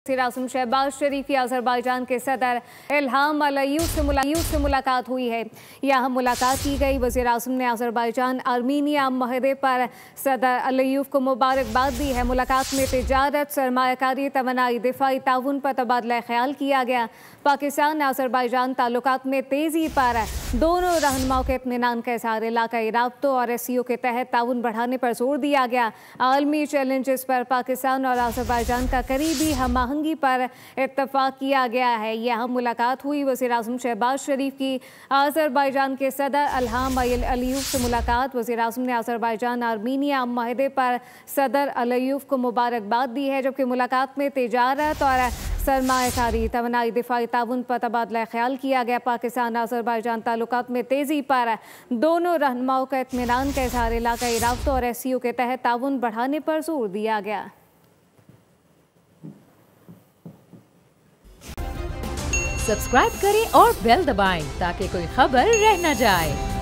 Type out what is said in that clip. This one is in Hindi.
आज़म शहबाज शरीफ की अज़रबैजान के सदर इल्हाम अलीयव से मुलाकात हुई है। यहाँ मुलाकात की गई। वज़ीर आज़म ने अज़रबैजान आर्मीनिया माहदे पर सदर अलीयव को मुबारकबाद दी है। मुलाकात में तिजारत, सरमायाकारी, तवानाई, दिफाई ताउन पर तबादला ख्याल किया गया। पाकिस्तान अज़रबैजान ताल्लुकात में तेज़ी पर दोनों रहनुमाओं के इत्मीनान का इज़हार, इलाकाई राब्तों और SCO के तहत ताउन बढ़ाने पर जोर दिया गया। आलमी चैलेंजेस पर पाकिस्तान और अज़रबैजान का करीबी हमआहंगी पर इत्तफाक किया गया है। यहाँ मुलाकात हुई। वज़ीर आज़म शहबाज शरीफ की अज़रबैजान के सदर इल्हाम अलीयव से मुलाकात। वज़ीर आज़म ने अज़रबैजान आर्मीनिया माहदे पर सदर अलीयव को मुबारकबाद दी है, जबकि मुलाकात में तिजारत और सरमायाकारी, तवानाई, दिफाई ताउन पर तबादला ख्याल किया गया। पाकिस्तान अज़रबैजान ताल्लुकात में तेज़ी पर दोनों रहनुमाओं का इत्मीनान का इज़हार, इलाकाई राब्तों और SCO के तहत ताउन बढ़ाने पर जोर दिया गया। सब्सक्राइब करें और बेल दबाएं ताकि कोई खबर रह न जाए।